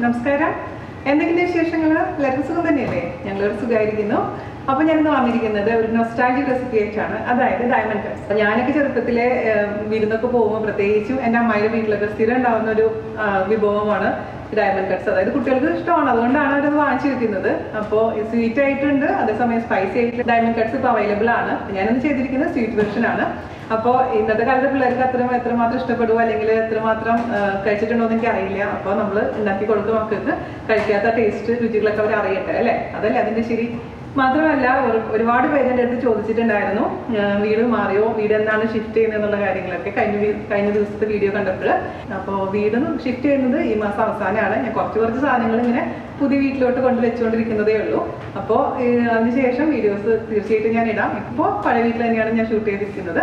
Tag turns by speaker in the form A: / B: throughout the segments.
A: നമസ്കാരം. എന്തെങ്കിലും വിശേഷങ്ങൾ? എല്ലാവർക്കും സുഖം തന്നെയല്ലേ? ഞങ്ങളൊരു സുഖമായിരിക്കുന്നു. അപ്പോൾ ഞാനിന്ന് വന്നിരിക്കുന്നത് ഒരു നൊസ്റ്റാൾജിക് റെസിപ്പി ആയിട്ടാണ്, അതായത് ഡയമണ്ട് കട്ട്സ്. ഞാനൊക്കെ ചെറുപ്പത്തിലെ വിരുന്നൊക്കെ പോകുമ്പോൾ പ്രത്യേകിച്ചും എൻ്റെ അമ്മയുടെ വീട്ടിലൊക്കെ സ്ഥിരം ഉണ്ടാകുന്ന ഒരു വിഭവമാണ് ഡയമണ്ട് കട്ട്സ്. അതായത് കുട്ടികൾക്ക് ഇഷ്ടമാണ്, അതുകൊണ്ടാണ് അവരത് വാങ്ങിച്ചു വെക്കുന്നത്. അപ്പോൾ സ്വീറ്റ് ആയിട്ടുണ്ട്, അതേസമയം സ്പൈസി ആയിട്ട് ഡയമണ്ട് കട്ട്സ് ഇപ്പോൾ അവൈലബിൾ ആണ്. ഞാനത് ചെയ്തിരിക്കുന്നത് സ്വീറ്റ് വെർഷൻ ആണ്. അപ്പോൾ ഇന്നത്തെ കാലത്തെ പിള്ളേർക്ക് എത്രമാത്രം ഇഷ്ടപ്പെടുമോ അല്ലെങ്കിൽ എത്രമാത്രം കഴിച്ചിട്ടുണ്ടോ എന്ന് എനിക്ക് അറിയില്ല. അപ്പോൾ നമ്മൾ ഉണ്ടാക്കി കൊടുക്കും മക്കൾക്ക്. കഴിക്കാത്ത ടേസ്റ്റ് രുചികളൊക്കെ അവർ അറിയട്ടെ അല്ലേ? അതല്ലേ അതിൻ്റെ ശരി. മാത്രമല്ല ഒരുപാട് പേര് എൻ്റെ അടുത്ത് ചോദിച്ചിട്ടുണ്ടായിരുന്നു വീട് മാറിയോ, വീട് എന്നാണ് ഷിഫ്റ്റ് ചെയ്യുന്നത് എന്നുള്ള കാര്യങ്ങളൊക്കെ കഴിഞ്ഞ ദിവസത്തെ വീഡിയോ കണ്ടപ്പോൾ. അപ്പോൾ വീട് ഷിഫ്റ്റ് ചെയ്യുന്നത് ഈ മാസം അവസാനമാണ്. ഞാൻ കുറച്ച് സാധനങ്ങൾ ഇങ്ങനെ പുതിയ വീട്ടിലോട്ട് വെച്ചുകൊണ്ടിരിക്കുന്നതേ ഉള്ളൂ. അപ്പോൾ അതിനുശേഷം വീഡിയോസ് തീർച്ചയായിട്ടും ഞാൻ ഇടാം. ഇപ്പോൾ പഴയ വീട്ടിൽ തന്നെയാണ് ഞാൻ ഷൂട്ട് ചെയ്തിരിക്കുന്നത്.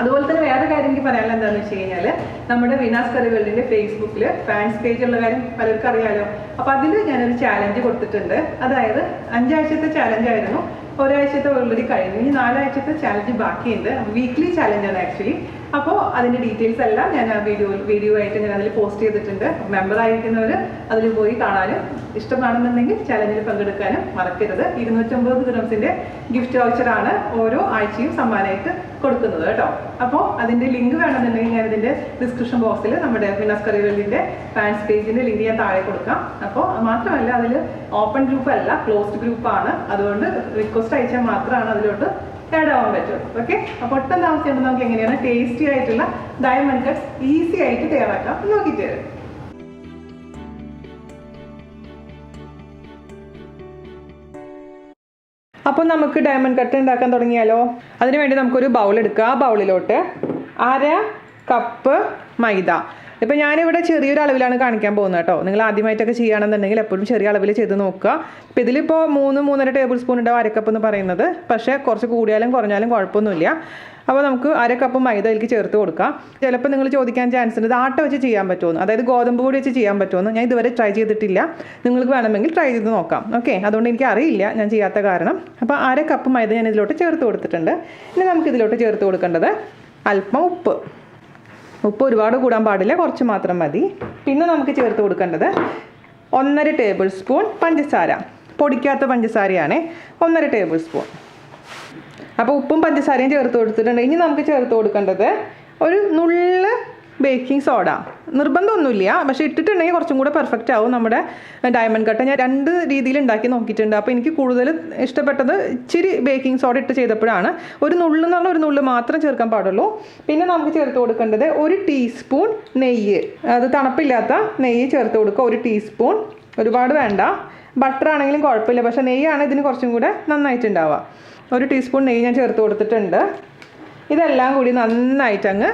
A: അതുപോലെ തന്നെ വേറെ കാര്യം എനിക്ക് പറയാനുള്ള എന്താണെന്ന് വെച്ച് കഴിഞ്ഞാൽ, നമ്മുടെ വീനാസ് കറിവേൾഡിൻ്റെ ഫേസ്ബുക്കിൽ ഫാൻസ് പേജ് ഉള്ള കാര്യം പലർക്കും അറിയാലോ. അപ്പോൾ അതിൽ ഞാനൊരു ചാലഞ്ച് കൊടുത്തിട്ടുണ്ട്. അതായത് 5 ആഴ്ചത്തെ ചാലഞ്ചായിരുന്നു. ഒരാഴ്ചത്തെ ഓൾറെഡി കഴിഞ്ഞു, ഇനി 4 ആഴ്ചത്തെ ചാലഞ്ച് ബാക്കിയുണ്ട്. വീക്ക്ലി ചാലഞ്ചാണ് ആക്ച്വലി. അപ്പോൾ അതിൻ്റെ ഡീറ്റെയിൽസ് എല്ലാം ഞാൻ ആ വീഡിയോ ആയിട്ട് ഞാൻ അതിൽ പോസ്റ്റ് ചെയ്തിട്ടുണ്ട്. മെമ്പർ ആയിരിക്കുന്നവർ അതിൽ പോയി കാണാനും ഇഷ്ടമാണെന്നുണ്ടെങ്കിൽ ചാലഞ്ചിൽ പങ്കെടുക്കാനും മറക്കരുത്. 250 ദിർഹംസിൻ്റെ ഗിഫ്റ്റ് വൗച്ചറാണ് ഓരോ ആഴ്ചയും സമ്മാനമായിട്ട് കൊടുക്കുന്നത് കേട്ടോ. അപ്പോൾ അതിൻ്റെ ലിങ്ക് വേണമെന്നുണ്ടെങ്കിൽ ഞാൻ ഇതിൻ്റെ ഡിസ്ക്രിപ്ഷൻ ബോക്സിൽ നമ്മുടെ വീനാസ് കറിവേൾഡിൻ്റെ ഫാൻസ് പേജിൻ്റെ ലിങ്ക് ഞാൻ താഴെ കൊടുക്കാം. അപ്പോൾ മാത്രമല്ല അതിൽ ഓപ്പൺ ഗ്രൂപ്പ് അല്ല, ക്ലോസ്ഡ് ഗ്രൂപ്പാണ്. അതുകൊണ്ട് റിക്വസ്റ്റ് അയച്ചാൽ മാത്രമാണ് അതിലോട്ട് ആഡ് ആവാൻ പറ്റുള്ളൂ. ഓക്കെ, അപ്പോൾ ഒട്ടും താമസിച്ചുകൊണ്ട് നമുക്ക് എങ്ങനെയാണ് ടേസ്റ്റി ആയിട്ടുള്ള ഡയമണ്ട് കട്ട്സ് ഈസി ആയിട്ട് തയ്യാറാക്കാം നോക്കിയിട്ട് വരും. അപ്പോൾ നമുക്ക് ഡയമണ്ട് കട്ട് ഉണ്ടാക്കാൻ തുടങ്ങിയാലോ? അതിനുവേണ്ടി നമുക്കൊരു ബൗൾ എടുക്കുക. ആ ബൗളിലോട്ട് 1/2 കപ്പ് മൈദ. ഇപ്പം ഞാനിവിടെ ചെറിയൊരു അളവിലാണ് കാണിക്കാൻ പോകുന്നത് കേട്ടോ. നിങ്ങൾ ആദ്യമായിട്ടൊക്കെ ചെയ്യുകയാണെന്നുണ്ടെങ്കിൽ എപ്പോഴും ചെറിയ അളവിൽ ചെയ്ത് നോക്കുക. ഇപ്പം ഇതിലിപ്പോൾ 3-3.5 ടേബിൾ സ്പൂൺ ഉണ്ടാവും അരക്കപ്പ് എന്ന് പറയുന്നത്. പക്ഷേ കുറച്ച് കൂടിയാലും കുറഞ്ഞാലും കുഴപ്പമൊന്നുമില്ല. അപ്പോൾ നമുക്ക് 1/2 കപ്പ് മൈദ അതിലേക്ക് ചേർത്ത് കൊടുക്കാം. ചിലപ്പോൾ നിങ്ങൾ ചോദിക്കാൻ ചാൻസ് ഉണ്ട്, ഇത് ആട്ട വെച്ച് ചെയ്യാൻ പറ്റുമെന്ന്, അതായത് ഗോതമ്പ് പൊടി വെച്ച് ചെയ്യാൻ പറ്റുമെന്ന്. ഞാൻ ഇതുവരെ ട്രൈ ചെയ്തിട്ടില്ല. നിങ്ങൾക്ക് വേണമെങ്കിൽ ട്രൈ ചെയ്ത് നോക്കാം. ഓക്കെ, അതുകൊണ്ട് എനിക്ക് അറിയില്ല ഞാൻ ചെയ്യാത്ത കാരണം. അപ്പോൾ 1/2 കപ്പ് മൈദ ഞാൻ ഇതിലോട്ട് ചേർത്ത് കൊടുത്തിട്ടുണ്ട്. ഇനി നമുക്ക് ഇതിലോട്ട് ചേർത്ത് കൊടുക്കേണ്ടത് അല്പം ഉപ്പ് ഒരുപാട് കൂടാൻ പാടില്ല, കുറച്ച് മാത്രം മതി. പിന്നെ നമുക്ക് ചേർത്ത് കൊടുക്കേണ്ടത് 1.5 ടേബിൾ സ്പൂൺ പഞ്ചസാര. പൊടിക്കാത്ത പഞ്ചസാരയാണ്, 1.5 ടേബിൾ സ്പൂൺ. അപ്പോൾ ഉപ്പും പഞ്ചസാരയും ചേർത്ത് കൊടുത്തിട്ടുണ്ട്. ഇനി നമുക്ക് ചേർത്ത് കൊടുക്കേണ്ടത് ഒരു നുള്ള് ബേക്കിംഗ് സോഡ. നിർബന്ധമൊന്നുമില്ല, പക്ഷേ ഇട്ടിട്ടുണ്ടെങ്കിൽ കുറച്ചും കൂടെ പെർഫെക്റ്റ് ആവും നമ്മുടെ ഡയമണ്ട് കട്ട്. ഞാൻ 2 രീതിയിൽ ഉണ്ടാക്കി നോക്കിയിട്ടുണ്ട്. അപ്പോൾ എനിക്ക് കൂടുതൽ ഇഷ്ടപ്പെട്ടത് ഇച്ചിരി ബേക്കിംഗ് സോഡ ഇട്ട് ചെയ്തപ്പോഴാണ്. ഒരു നുള്ള് മാത്രം ചേർക്കാൻ പാടുള്ളൂ. പിന്നെ നമുക്ക് ചേർത്ത് കൊടുക്കേണ്ടത് 1 ടീസ്പൂൺ നെയ്യ്. അത് തണുപ്പില്ലാത്ത നെയ്യ് ചേർത്ത് കൊടുക്കുക, 1 ടീസ്പൂൺ. ഒരുപാട് വേണ്ട, ബട്ടർ ആണെങ്കിലും കുഴപ്പമില്ല, പക്ഷേ നെയ്യാണ് ഇതിന് കുറച്ചും കൂടെ നന്നായിട്ടുണ്ടാവുക. 1 ടീസ്പൂൺ നെയ്യ് ഞാൻ ചേർത്ത് കൊടുത്തിട്ടുണ്ട്. ഇതെല്ലാം കൂടി നന്നായിട്ട് അങ്ങ്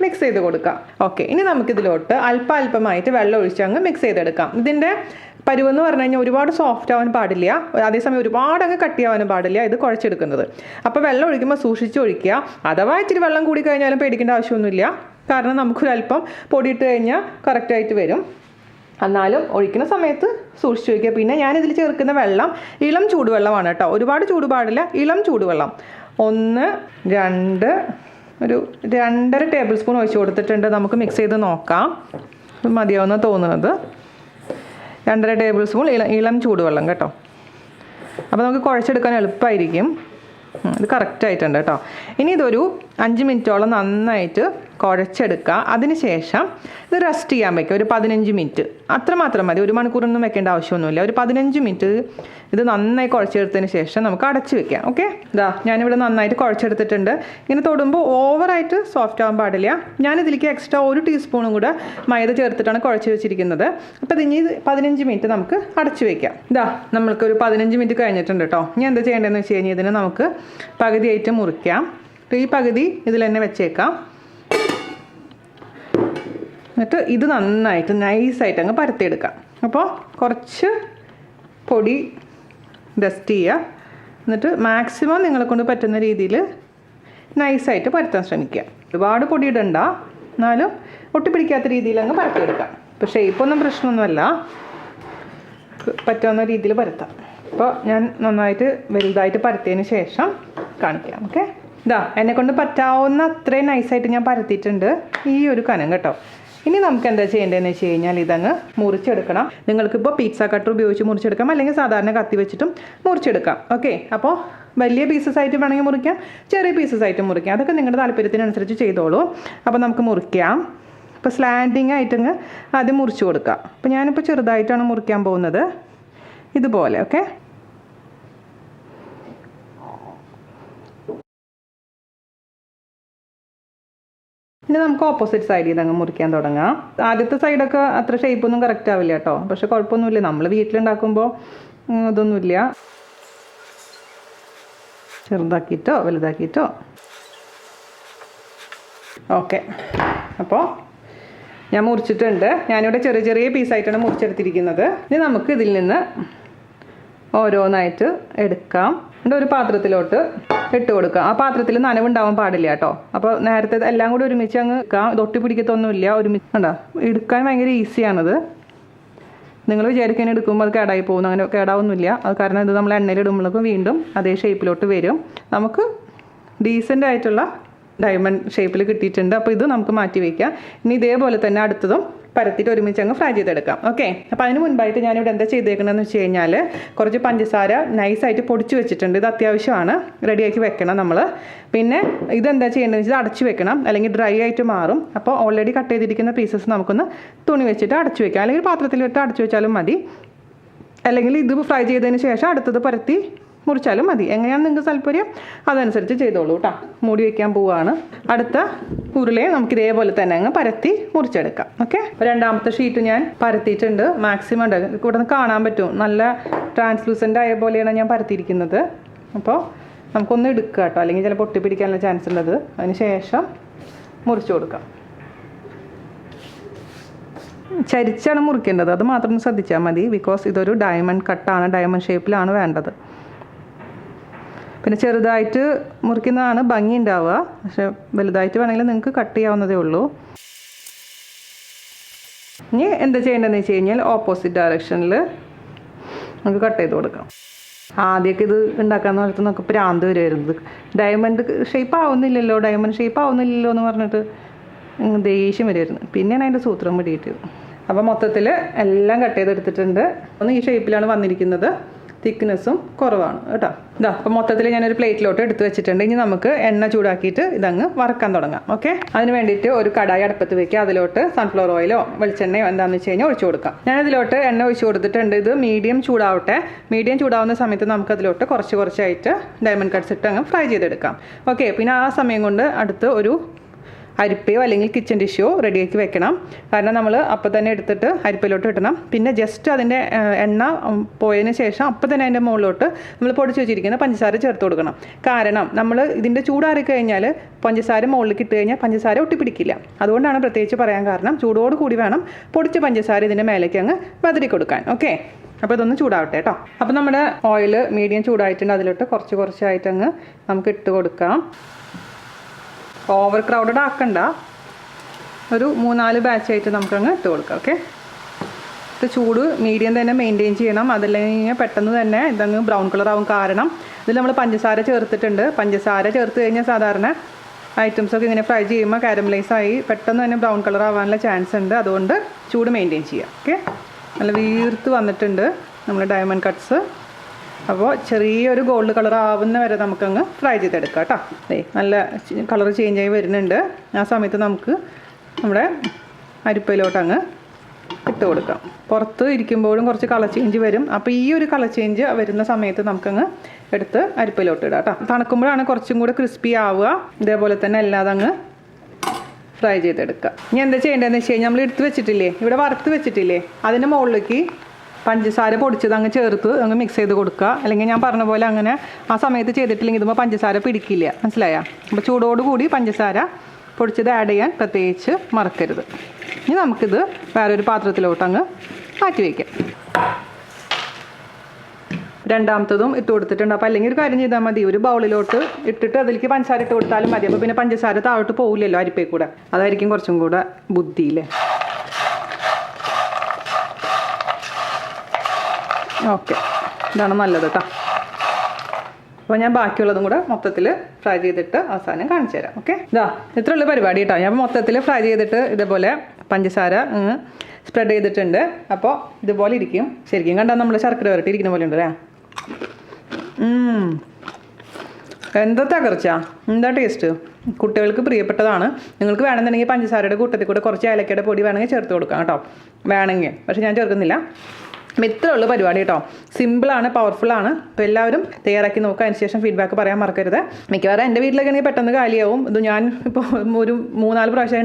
A: മിക്സ് ചെയ്ത് കൊടുക്കാം. ഓക്കെ, ഇനി നമുക്കിതിലോട്ട് അല്പമായിട്ട് വെള്ളം ഒഴിച്ച് അങ്ങ് മിക്സ് ചെയ്തെടുക്കാം. ഇതിൻ്റെ പരുവെന്ന് പറഞ്ഞു കഴിഞ്ഞാൽ ഒരുപാട് സോഫ്റ്റ് ആവാൻ പാടില്ല, അതേസമയം ഒരുപാട് അങ്ങ് കട്ടിയാവാനും പാടില്ല ഇത് കുഴച്ചെടുക്കുന്നത്. അപ്പോൾ വെള്ളം ഒഴിക്കുമ്പോൾ സൂക്ഷിച്ച് ഒഴിക്കുക. അഥവാ ഇച്ചിരി വെള്ളം കൂടി കഴിഞ്ഞാലും പേടിക്കേണ്ട ആവശ്യമൊന്നുമില്ല, കാരണം നമുക്കൊരല്പം പൊടിയിട്ട് കഴിഞ്ഞാൽ കറക്റ്റായിട്ട് വരും. എന്നാലും ഒഴിക്കുന്ന സമയത്ത് സൂക്ഷിച്ച് വയ്ക്കുക. പിന്നെ ഞാനിതിൽ ചേർക്കുന്ന വെള്ളം ഇളം ചൂടുവെള്ളമാണ് കേട്ടോ, ഒരുപാട് ചൂട് പാടില്ല, ഇളം ചൂടുവെള്ളം. 1, 2, ഒരു 2.5 ടേബിൾ സ്പൂൺ ഒഴിച്ച് കൊടുത്തിട്ടുണ്ട്. നമുക്ക് മിക്സ് ചെയ്ത് നോക്കാം, മതിയാവുന്ന തോന്നുന്നത്. 2.5 ടേബിൾ സ്പൂൺ ഇളം ചൂടുവെള്ളം കേട്ടോ. അപ്പോൾ നമുക്ക് കുഴച്ചെടുക്കാൻ എളുപ്പമായിരിക്കും. ഇത് കറക്റ്റായിട്ടുണ്ട് കേട്ടോ. ഇനി ഇതൊരു 5 മിനിറ്റോളം നന്നായിട്ട് കുഴച്ചെടുക്കുക. അതിന് ശേഷം ഇത് റെസ്റ്റ് ചെയ്യാൻ വയ്ക്കുക, ഒരു 15 മിനിറ്റ്. അത്രമാത്രം മതി, 1 മണിക്കൂറൊന്നും വെക്കേണ്ട ആവശ്യമൊന്നുമില്ല. ഒരു 15 മിനിറ്റ് ഇത് നന്നായി കുഴച്ചെടുത്തതിന് ശേഷം നമുക്ക് അടച്ച് വെക്കാം. ഓക്കെ, ഇതാ ഞാനിവിടെ നന്നായിട്ട് കുഴച്ചെടുത്തിട്ടുണ്ട്. ഇങ്ങനെ തൊടുമ്പോൾ ഓവറായിട്ട് സോഫ്റ്റ് ആവാൻ പാടില്ല. ഞാനിതിലേക്ക് എക്സ്ട്രാ 1 ടീസ്പൂണും കൂടെ മൈദ ചേർത്തിട്ടാണ് കുഴച്ച് വെച്ചിരിക്കുന്നത്. അപ്പോൾ ഇനി 15 മിനിറ്റ് നമുക്ക് അടച്ച് വയ്ക്കാം. ഇതാ നമ്മൾക്കൊരു 15 മിനിറ്റ് കഴിഞ്ഞിട്ടുണ്ട് കേട്ടോ. ഞാൻ എന്താ ചെയ്യേണ്ടതെന്ന് വെച്ച് കഴിഞ്ഞാൽ ഇതിനെ നമുക്ക് പകുതിയായിട്ട് മുറിക്കാം. ഈ പകുതി ഇതിൽ തന്നെ വെച്ചേക്കാം. എന്നിട്ട് ഇത് നന്നായിട്ട് നൈസായിട്ട് അങ്ങ് പരത്തിയെടുക്കാം. അപ്പോൾ കുറച്ച് പൊടി ഡസ്റ്റ് ചെയ്യുക. എന്നിട്ട് മാക്സിമം നിങ്ങളെ കൊണ്ട് പറ്റുന്ന രീതിയിൽ നൈസായിട്ട് പരത്താൻ ശ്രമിക്കുക. ഒരുപാട് പൊടി ഇടണ്ട, എന്നാലും ഒട്ടിപ്പിടിക്കാത്ത രീതിയിൽ അങ്ങ് പരത്തിയെടുക്കാം. ഇപ്പോൾ ഷേപ്പൊന്നും പ്രശ്നമൊന്നുമല്ല, പറ്റാവുന്ന രീതിയിൽ പരത്താം. അപ്പോൾ ഞാൻ നന്നായിട്ട് വലുതായിട്ട് പരത്തിയതിന് ശേഷം കാണിക്കാം. ഓക്കെ, ഇതാ എന്നെക്കൊണ്ട് പറ്റാവുന്ന അത്രയും നൈസായിട്ട് ഞാൻ പരത്തിയിട്ടുണ്ട്. ഈ ഒരു കനം കേട്ടോ, ഇനി നമുക്ക് എന്താ ചെയ്യേണ്ടതെന്ന് വെച്ച് കഴിഞ്ഞാൽ ഇതങ്ങ് മുറിച്ചെടുക്കണം. നിങ്ങൾക്കിപ്പോൾ പിസ്സ കട്ടർ ഉപയോഗിച്ച് മുറിച്ചെടുക്കാം, അല്ലെങ്കിൽ സാധാരണ കത്തി വെച്ചിട്ടും മുറിച്ചെടുക്കാം. ഓക്കെ, അപ്പോൾ വലിയ പീസസ് ആയിട്ട് വേണമെങ്കിൽ മുറിക്കാം, ചെറിയ പീസസ് ആയിട്ട് മുറിക്കാം. അതൊക്കെ നിങ്ങളുടെ താല്പര്യത്തിനനുസരിച്ച് ചെയ്തോളൂ. അപ്പോൾ നമുക്ക് മുറിക്കാം. ഇപ്പോൾ സ്ലാൻഡിങ് ആയിട്ടങ്ങ് ആദ്യം മുറിച്ച് കൊടുക്കാം. അപ്പോൾ ഞാനിപ്പോൾ ചെറുതായിട്ടാണ് മുറിക്കാൻ പോകുന്നത്, ഇതുപോലെ. ഓക്കെ, ഇനി നമുക്ക് ഓപ്പോസിറ്റ് സൈഡിൽ നിന്ന് അങ്ങ് മുറിക്കാൻ തുടങ്ങാം. ആദ്യത്തെ സൈഡൊക്കെ അത്ര ഷേപ്പൊന്നും കറക്റ്റ് ആവില്ല കേട്ടോ, പക്ഷെ കുഴപ്പമൊന്നുമില്ല. നമ്മൾ വീട്ടിലുണ്ടാക്കുമ്പോൾ ഇതൊന്നുമില്ല. ചെറുതാക്കിയിട്ടോ വലുതാക്കിയിട്ടോ. ഓക്കെ, അപ്പോൾ ഞാൻ മുറിച്ചിട്ടുണ്ട്. ഞാനിവിടെ ചെറിയ ചെറിയ പീസായിട്ടാണ് മുറിച്ചെടുത്തിരിക്കുന്നത്. ഇനി നമുക്ക് ഇതിൽ നിന്ന് ഓരോന്നായിട്ട് എടുക്കാം. എന്നിട്ട് ഒരു പാത്രത്തിലോട്ട് ഇട്ട് കൊടുക്കുക. ആ പാത്രത്തിൽ നനവുണ്ടാവാൻ പാടില്ല കേട്ടോ. അപ്പോൾ നേരത്തെ എല്ലാം കൂടി ഒരുമിച്ച് അങ്ങ് വെക്കാം. ഇത് ഒട്ടി പിടിക്കത്തൊന്നുമില്ല. ഒരുമിച്ച് കണ്ടോ, എടുക്കാൻ ഭയങ്കര ഈസിയാണത്. നിങ്ങൾ വിചാരിക്കാൻ എടുക്കുമ്പോൾ അത് കേടായി പോകുന്നു, അങ്ങനെ കേടാവൊന്നുമില്ല. അത് കാരണം ഇത് നമ്മൾ എണ്ണയിൽ ഇടുമ്പോഴേക്കും വീണ്ടും അതേ ഷേപ്പിലോട്ട് വരും. നമുക്ക് ഡീസൻ്റ് ആയിട്ടുള്ള ഡയമണ്ട് ഷേപ്പിൽ കിട്ടിയിട്ടുണ്ട്. അപ്പോൾ ഇത് നമുക്ക് മാറ്റി വയ്ക്കാം. ഇനി ഇതേപോലെ തന്നെ അടുത്തതും പരത്തിയിട്ട് ഒരുമിച്ച് അങ്ങ് ഫ്രൈ ചെയ്തെടുക്കാം. ഓക്കെ, അപ്പോൾ അതിന് മുൻപായിട്ട് ഞാനിവിടെ എന്താ ചെയ്തേക്കണമെന്ന് വെച്ച് കഴിഞ്ഞാൽ കുറച്ച് പഞ്ചസാര നൈസായിട്ട് പൊടിച്ച് വെച്ചിട്ടുണ്ട്. ഇത് അത്യാവശ്യമാണ്, റെഡിയാക്കി വെക്കണം നമ്മൾ. പിന്നെ ഇതെന്താ ചെയ്യേണ്ടതെന്ന് വെച്ചാൽ അടച്ചു വെക്കണം, അല്ലെങ്കിൽ ഡ്രൈ ആയിട്ട് മാറും. അപ്പോൾ ഓൾറെഡി കട്ട് ചെയ്തിരിക്കുന്ന പീസസ് നമുക്കൊന്ന് തുണി വെച്ചിട്ട് അടച്ചു വെക്കാം, അല്ലെങ്കിൽ പാത്രത്തിലിട്ട് അടച്ചു വെച്ചാലും മതി. അല്ലെങ്കിൽ ഇത് ഫ്രൈ ചെയ്തതിന് ശേഷം അടുത്തത് പരത്തി മുറിച്ചാലും മതി. എങ്ങനെയാണ് നിങ്ങൾക്ക് താല്പര്യം അതനുസരിച്ച് ചെയ്തോളൂ കേട്ടോ. മൂടി വയ്ക്കാൻ പോവുകയാണ്. അടുത്ത ഉരുളയെ നമുക്ക് ഇതേപോലെ തന്നെ അങ്ങ് പരത്തി മുറിച്ചെടുക്കാം. ഓക്കെ, രണ്ടാമത്തെ ഷീറ്റ് ഞാൻ പരത്തിയിട്ടുണ്ട്. മാക്സിമം ഉണ്ട്, ഇവിടെ നിന്ന് കാണാൻ പറ്റും, നല്ല ട്രാൻസ്ലൂസൻ്റ് ആയ പോലെയാണ് ഞാൻ പരത്തിയിരിക്കുന്നത്. അപ്പോൾ നമുക്കൊന്ന് എടുക്കുക കേട്ടോ, അല്ലെങ്കിൽ ചിലപ്പോൾ ഒട്ടി പിടിക്കാനുള്ള ചാൻസ് ഉള്ളത്. അതിന് ശേഷം മുറിച്ച് കൊടുക്കാം. ചരിച്ചാണ് മുറിക്കേണ്ടത്, അത് മാത്രം ശ്രദ്ധിച്ചാൽ മതി. ബിക്കോസ് ഇതൊരു ഡയമണ്ട് കട്ടാണ്, ഡയമണ്ട് ഷേപ്പിലാണ് വേണ്ടത്. പിന്നെ ചെറുതായിട്ട് മുറിക്കുന്നതാണ് ഭംഗി ഉണ്ടാവുക, പക്ഷെ വലുതായിട്ട് വേണമെങ്കിൽ നിങ്ങൾക്ക് കട്ട് ചെയ്യാവുന്നതേ ഉള്ളൂ. ഇനി എന്താ ചെയ്യേണ്ടതെന്ന് വെച്ച് കഴിഞ്ഞാൽ ഓപ്പോസിറ്റ് ഡയറക്ഷനിൽ നമുക്ക് കട്ട് ചെയ്ത് കൊടുക്കാം. ആദ്യമൊക്കെ ഇത് ഉണ്ടാക്കാമെന്ന് പറഞ്ഞിട്ട് നമുക്ക് പ്രാന്ത് വരുമായിരുന്നു. ഡയമണ്ട് ഷേപ്പ് ആവുന്നില്ലല്ലോ എന്ന് പറഞ്ഞിട്ട് ദേഷ്യം വരുമായിരുന്നു. പിന്നെയാണ് അതിൻ്റെ സൂത്രം പിടിയിട്ടത്. അപ്പോൾ മൊത്തത്തിൽ എല്ലാം കട്ട് ചെയ്തെടുത്തിട്ടുണ്ട്. ഒന്ന് ഈ ഷേപ്പിലാണ് വന്നിരിക്കുന്നത്, തിക്നെസ്സും കുറവാണ് കേട്ടോ. ഇതാ, അപ്പോൾ മൊത്തത്തിൽ ഞാനൊരു പ്ലേറ്റിലോട്ട് എടുത്ത് വെച്ചിട്ടുണ്ട്. ഇനി നമുക്ക് എണ്ണ ചൂടാക്കിയിട്ട് ഇതങ്ങ് വറക്കാൻ തുടങ്ങാം. ഓക്കെ, അതിന് വേണ്ടിയിട്ട് ഒരു കടായി അടുപ്പത്ത് വെക്കുക. അതിലോട്ട് സൺഫ്ലവർ ഓയിലോ വെളിച്ചെണ്ണയോ എന്താണെന്ന് വെച്ച് കഴിഞ്ഞാൽ ഒഴിച്ചു കൊടുക്കാം. ഞാനതിലോട്ട് എണ്ണ ഒഴിച്ചു കൊടുത്തിട്ടുണ്ട്. ഇത് മീഡിയം ചൂടാവട്ടെ. മീഡിയം ചൂടാവുന്ന സമയത്ത് നമുക്കതിലോട്ട് കുറച്ചായിട്ട് ഡയമണ്ട് കട്ട്സ് ഇട്ട് അങ്ങ് ഫ്രൈ ചെയ്തെടുക്കാം. ഓക്കെ, പിന്നെ ആ സമയം കൊണ്ട് അടുത്ത് ഒരു അരിപ്പയോ അല്ലെങ്കിൽ കിച്ചൺ ഡിഷോ റെഡിയാക്കി വെക്കണം. കാരണം നമ്മൾ അപ്പം തന്നെ എടുത്തിട്ട് അരിപ്പയിലോട്ട് ഇടണം. പിന്നെ ജസ്റ്റ് അതിൻ്റെ എണ്ണ പോയതിന് ശേഷം അപ്പം തന്നെ അതിൻ്റെ മുകളിലോട്ട് നമ്മൾ പൊടിച്ച് വെച്ചിരിക്കുന്ന പഞ്ചസാര ചേർത്ത് കൊടുക്കണം. കാരണം നമ്മൾ ഇതിൻ്റെ ചൂടാറി കഴിഞ്ഞാൽ പഞ്ചസാര മുകളിലേക്ക് ഇട്ട് കഴിഞ്ഞാൽ പഞ്ചസാര ഒട്ടിപ്പിടിക്കില്ല. അതുകൊണ്ടാണ് പ്രത്യേകിച്ച് പറയാൻ കാരണം. ചൂടോട് കൂടി വേണം പൊടിച്ച പഞ്ചസാര ഇതിൻ്റെ മേലേക്ക് അങ്ങ് വതറി കൊടുക്കാൻ. ഓക്കെ, അപ്പോൾ ഇതൊന്ന് ചൂടാവട്ടെ കേട്ടോ. അപ്പോൾ നമ്മുടെ ഓയിൽ മീഡിയം ചൂടായിട്ടുണ്ട്. അതിലോട്ട് കുറച്ചായിട്ട് അങ്ങ് നമുക്ക് ഇട്ട് കൊടുക്കാം. ഓവർ ക്രൗഡഡ് ആക്കണ്ട, ഒരു 3-4 ബാച്ചായിട്ട് നമുക്കങ്ങ് ഇട്ട് കൊടുക്കാം. ഓക്കെ, ഇത് ചൂട് മീഡിയം തന്നെ മെയിൻറ്റെയിൻ ചെയ്യണം. അതല്ലെങ്കിൽ പെട്ടെന്ന് തന്നെ ഇതങ്ങ് ബ്രൗൺ കളറാവും. കാരണം ഇതിൽ നമ്മൾ പഞ്ചസാര ചേർത്തിട്ടുണ്ട്. പഞ്ചസാര ചേർത്ത് കഴിഞ്ഞാൽ സാധാരണ ഐറ്റംസൊക്കെ ഇങ്ങനെ ഫ്രൈ ചെയ്യുമ്പോൾ കാരമലൈസ് ആയി പെട്ടെന്ന് തന്നെ ബ്രൗൺ കളർ ആവാനുള്ള ചാൻസ് ഉണ്ട്. അതുകൊണ്ട് ചൂട് മെയിൻറ്റെയിൻ ചെയ്യുക. ഓക്കെ, നല്ല വീർത്ത് വന്നിട്ടുണ്ട് നമ്മൾ ഡയമണ്ട് കട്ട്സ്. അപ്പോൾ ചെറിയൊരു ഗോൾഡ് കളർ ആവുന്ന വരെ നമുക്കങ്ങ് ഫ്രൈ ചെയ്തെടുക്കാം കേട്ടോ. നല്ല കളർ ചേഞ്ച് ആയി വരുന്നുണ്ട്. ആ സമയത്ത് നമുക്ക് നമ്മുടെ അരിപ്പയിലോട്ടങ്ങ് ഇട്ട് കൊടുക്കാം. പുറത്ത് ഇരിക്കുമ്പോഴും കുറച്ച് കളർ ചേഞ്ച് വരും. അപ്പോൾ ഈ ഒരു കളർ ചേഞ്ച് വരുന്ന സമയത്ത് നമുക്കങ്ങ് എടുത്ത് അരിപ്പയിലോട്ട് ഇടാം കേട്ടോ. തണുക്കുമ്പോഴാണ് കുറച്ചും കൂടെ ക്രിസ്പി ആവുക. ഇതേപോലെ തന്നെ അല്ലാതെ അങ്ങ് ഫ്രൈ ചെയ്തെടുക്കുക. ഇനി എന്താ ചെയ്യേണ്ടതെന്ന് വെച്ച് കഴിഞ്ഞാൽ നമ്മൾ എടുത്ത് വെച്ചിട്ടില്ലേ, ഇവിടെ വറുത്ത് വെച്ചിട്ടില്ലേ, അതിൻ്റെ മുകളിലേക്ക് പഞ്ചസാര പൊടിച്ചത് അങ്ങ് ചേർത്ത് അങ്ങ് മിക്സ് ചെയ്ത് കൊടുക്കുക. അല്ലെങ്കിൽ ഞാൻ പറഞ്ഞ പോലെ അങ്ങനെ ആ സമയത്ത് ചെയ്തിട്ടില്ലെങ്കിൽ ഇതുമ്പോൾ പഞ്ചസാര പിടിക്കില്ല, മനസ്സിലായോ? അപ്പോൾ ചൂടോടുകൂടി പഞ്ചസാര പൊടിച്ചത് ആഡ് ചെയ്യാൻ പ്രത്യേകിച്ച് മറക്കരുത്. ഇനി നമുക്കിത് വേറൊരു പാത്രത്തിലോട്ട് അങ്ങ് മാറ്റി വയ്ക്കാം. രണ്ടാമത്തതും ഇട്ട് കൊടുത്തിട്ടുണ്ട്. അപ്പോൾ അല്ലെങ്കിൽ ഒരു കാര്യം ചെയ്താൽ മതി, ഒരു ബൗളിലോട്ട് ഇട്ടിട്ട് അതിലേക്ക് പഞ്ചസാര ഇട്ട് കൊടുത്താലും മതി. അപ്പോൾ പിന്നെ പഞ്ചസാര താഴോട്ട് പോകില്ലല്ലോ അരിപ്പയിൽ കൂടെ. അതായിരിക്കും കുറച്ചും കൂടെ ബുദ്ധിയില്ലേ. ഓക്കെ, ഇതാണ് നല്ലത് കേട്ടോ. അപ്പോൾ ഞാൻ ബാക്കിയുള്ളതും കൂടെ മൊത്തത്തിൽ ഫ്രൈ ചെയ്തിട്ട് അവസാനം കാണിച്ചു തരാം. ഓക്കെ, ഇതാ ഇത്രയുള്ള പരിപാടി കേട്ടോ. ഞാൻ മൊത്തത്തിൽ ഫ്രൈ ചെയ്തിട്ട് ഇതേപോലെ പഞ്ചസാര സ്പ്രെഡ് ചെയ്തിട്ടുണ്ട്. അപ്പോൾ ഇതുപോലെ ഇരിക്കും. ശരിക്കും കണ്ടാൽ നമ്മൾ ശർക്കര വരട്ടി ഇരിക്കുന്ന പോലെ ഉണ്ട് അല്ലേ? എന്താ തകർച്ച, എന്താ ടേസ്റ്റ്. കുട്ടികൾക്ക് പ്രിയപ്പെട്ടതാണ്. നിങ്ങൾക്ക് വേണമെന്നുണ്ടെങ്കിൽ പഞ്ചസാരയുടെ കൂട്ടത്തിൽ കൂടെ കുറച്ച് ഏലക്കയുടെ പൊടി വേണമെങ്കിൽ ചേർത്ത് കൊടുക്കാം കേട്ടോ, വേണമെങ്കിൽ. പക്ഷേ ഞാൻ ചേർക്കുന്നില്ല. ഇത്രേ ഉള്ളൂ പരിപാടി കേട്ടോ. സിമ്പിളാണ്, പവർഫുള്ളാണ്. അപ്പോൾ എല്ലാവരും തയ്യാറാക്കി നോക്കുക. അതിന് ശേഷം ഫീഡ്ബാക്ക് പറയാൻ മറക്കരുത്. മിക്കവാറും എൻ്റെ വീട്ടിലൊക്കെ ആണെങ്കിൽ പെട്ടെന്ന് കാലിയാവും. ഇത് ഞാൻ ഇപ്പോൾ ഒരു 3-4 പ്രാവശ്യം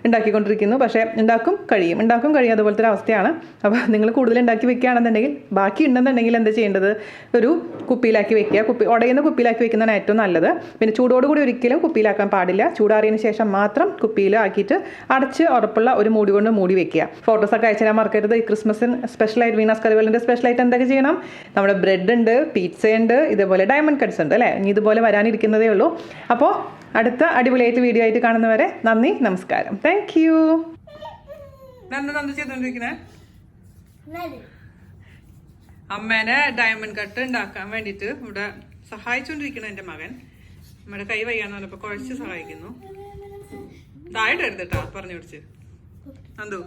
A: ഉണ്ടാക്കിക്കൊണ്ടിരിക്കുന്നു. പക്ഷേ ഉണ്ടാക്കും കഴിയും അതുപോലത്തെ ഒരു അവസ്ഥയാണ്. അപ്പോൾ നിങ്ങൾ കൂടുതൽ ഉണ്ടാക്കി വെക്കുകയാണെന്നുണ്ടെങ്കിൽ, ബാക്കി ഉണ്ടെന്നുണ്ടെങ്കിൽ എന്താ ചെയ്യേണ്ടത്, ഒരു കുപ്പിയിലാക്കി വെക്കുക. ഉടയുന്ന കുപ്പിയിലാക്കി വെക്കുന്നതാണ് ഏറ്റവും നല്ലത്. പിന്നെ ചൂടോടുകൂടി ഒരിക്കലും കുപ്പിയിലാക്കാൻ പാടില്ല. ചൂടാറിയതിന് ശേഷം മാത്രം കുപ്പിയിലാക്കിയിട്ട് അടച്ച് ഉറപ്പുള്ള ഒരു മൂടി കൊണ്ട് മൂടി വെക്കുക. ഫോട്ടോസൊക്കെ അയച്ചു തരാൻ മറക്കരുത്. ഈ ക്രിസ്മസിന് സ്പെഷ്യലായിട്ട് വീനാസ് കറിവേൾഡിൻ്റെ സ്പെഷ്യലായിട്ട് എന്തൊക്കെ ചെയ്യണം, നമ്മുടെ ബ്രെഡ് ഉണ്ട്, പിസ്സ ഉണ്ട്, ഇതേപോലെ ഡയമണ്ട് കട്ട്സ് ഉണ്ട് അല്ലേ? ഇനി ഇതുപോലെ വരാനിരിക്കുന്നതേ ഉള്ളൂ. അപ്പോൾ അടുത്ത അടിപൊളിയായിട്ട് വീഡിയോ ആയിട്ട് കാണുന്നവരെ നന്ദി, നമസ്കാരം. Thank you. ചെയ്തോണ്ടിരിക്കണേ അമ്മേനെ ഡയമണ്ട് കട്ട് ഉണ്ടാക്കാൻ വേണ്ടിയിട്ട് ഇവിടെ സഹായിച്ചോണ്ടിരിക്കണ എൻ്റെ മകൻ. നമ്മുടെ കൈ വയ്യാന്ന് പറഞ്ഞപ്പോ കുഴച്ച് സഹായിക്കുന്നു. താഴെ എടുത്തിട്ടാ പറഞ്ഞു പിടിച്ച് അന്തോ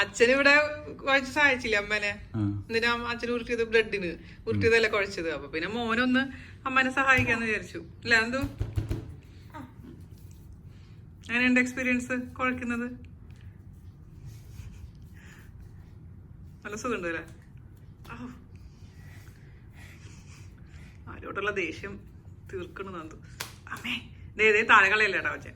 A: അച്ഛനിവിടെ കുഴച്ച് സഹായിച്ചില്ല അമ്മേനെ. എന്തിനാ അച്ഛൻ ഉരുട്ടിയത്? ബ്രെഡിന് ഉരുട്ടിയതല്ലേ കുഴച്ചത്. അപ്പൊ പിന്നെ മോനൊന്ന് അമ്മേനെ സഹായിക്കാന്ന് വിചാരിച്ചു അല്ലേ എന്തോ? അങ്ങനെയുണ്ട് എക്സ്പീരിയൻസ് കുഴക്കുന്നത്? നല്ല സുഖമുണ്ട് അല്ലേ? ആരോടുള്ള ദേഷ്യം തീർക്കണെന്നു. അമ്മേ ദേ താഴെ കളയല്ലേട്ടാ വെച്ചേ.